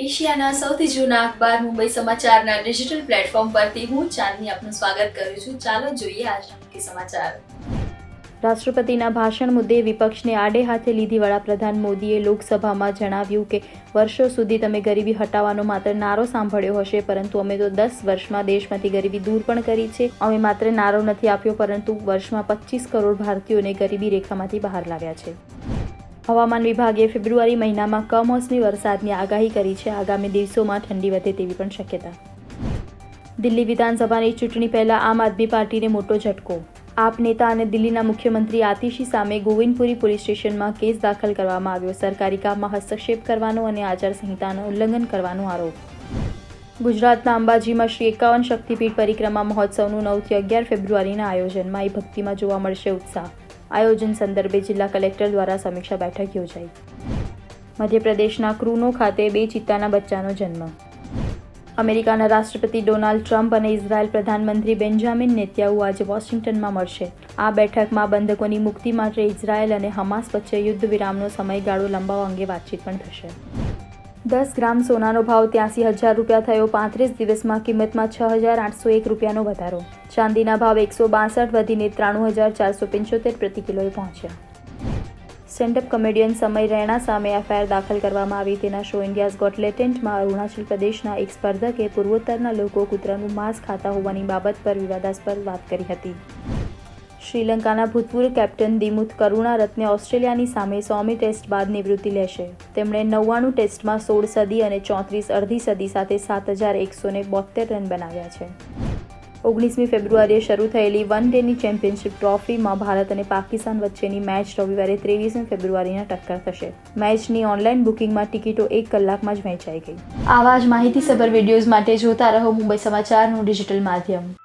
એશિયાના સૌથી જૂના અખબાર મુંબઈ સમાચારના ડિજિટલ પ્લેટફોર્મ પરથી હું ચાંદની આપનું સ્વાગત કરું છું. ચાલો જોઈએ આજના મુખ્ય સમાચાર. રાષ્ટ્રપતિના ભાષણ મુદ્દે વિપક્ષને આડે હાથે લીધી વડાપ્રધાન મોદીએ લોકસભામાં જણાવ્યું કે વર્ષો સુધી તમે ગરીબી હટાવવાનો માત્ર નારો સાંભળ્યો હશે, પરંતુ અમે તો 10 વર્ષમાં દેશમાંથી ગરીબી દૂર પણ કરી છે. અમે માત્ર નારો નથી આપ્યો, પરંતુ વર્ષમાં 25 કરોડ ભારતીયોને ગરીબી રેખામાંથી બહાર લાવ્યા છે. હવામાન વિભાગે ફેબ્રુઆરી મહિનામાં કમોસમી વરસાદની આગાહી કરી છે. આગામી દિવસોમાં ઠંડી વધે તેવી પણ શક્યતા. દિલ્હી વિધાનસભાની ચૂંટણી પહેલા આમ આદમી પાર્ટીને મોટો ઝટકો. આપ નેતા અને દિલ્હીના મુખ્યમંત્રી આતિશી સામે ગોવિંદપુરી પોલીસ સ્ટેશનમાં કેસ દાખલ કરવામાં આવ્યો. સરકારી કામમાં હસ્તક્ષેપ કરવાનો અને આચારસંહિતાનું ઉલ્લંઘન કરવાનો આરોપ. ગુજરાતના અંબાજીમાં શ્રી 51 શક્તિપીઠ પરિક્રમા મહોત્સવનું 9 થી 11 ફેબ્રુઆરીના આયોજન. માઈ ભક્તિમાં જોવા મળશે ઉત્સાહ. આયોજન સંદર્ભે જિલ્લા કલેક્ટર દ્વારા સમીક્ષા બેઠક યોજાઈ. મધ્યપ્રદેશના ક્રુનો ખાતે 2 ચિત્તાના બચ્ચાનો જન્મ. અમેરિકાના રાષ્ટ્રપતિ ડોનાલ્ડ ટ્રમ્પ અને ઇઝરાયેલ પ્રધાનમંત્રી બેન્જામિન નેતન્યાહુ આજે વોશિંગ્ટનમાં મળશે. આ બેઠકમાં બંધકોની મુક્તિ માટે ઇઝરાયેલ અને હમાસ વચ્ચે યુદ્ધ વિરામનો સમયગાળો લંબાવવા અંગે વાતચીત પણ થશે. 10 ગ્રામ સોનાનો ભાવ 83,000 રૂપિયા થયો. 35 દિવસમાં કિંમતમાં 6,801 રૂપિયાનો વધારો. ચાંદીના ભાવ 162 વધીને 93,475 પ્રતિ કિલોએ પહોંચ્યા. સ્ટેન્ડઅપ કોમેડિયન સમય રૈણા સામે એફઆઈઆર દાખલ કરવામાં આવી. તેના શો ઇન્ડિયાઝ ગોટ ટેલેન્ટમાં અરુણાચલ પ્રદેશના એક સ્પર્ધકે પૂર્વોત્તરના લોકો કૂતરાનું માંસ ખાતા હોવાની બાબત પર વિવાદાસ્પદ વાત કરી હતી. શ્રીલંકાના ભૂતપૂર્વ કેપ્ટન દિમુથ કરુણારત્ને ઓસ્ટ્રેલિયાની સામે 100મી ટેસ્ટ બાદ નિવૃત્તિ લેશે. તેમણે 99 ટેસ્ટમાં 16 સદી અને 34 અડધી સદી સાથે 7,172 રન બનાવ્યા છે. 19મી ફેબ્રુઆરીએ શરૂ થયેલી વન ડેની ચેમ્પિયનશિપ ટ્રોફીમાં ભારત અને પાકિસ્તાન વચ્ચેની મેચ રવિવારે 23મી ફેબ્રુઆરીના ટક્કર થશે. મેચની ઓનલાઈન બુકિંગમાં ટિકિટો 1 કલાકમાં જ વહેંચાઈ ગઈ. આવા જ માહિતીસભર વિડીયોઝ માટે જોતા રહો મુંબઈ સમાચારનું ડિજિટલ માધ્યમ.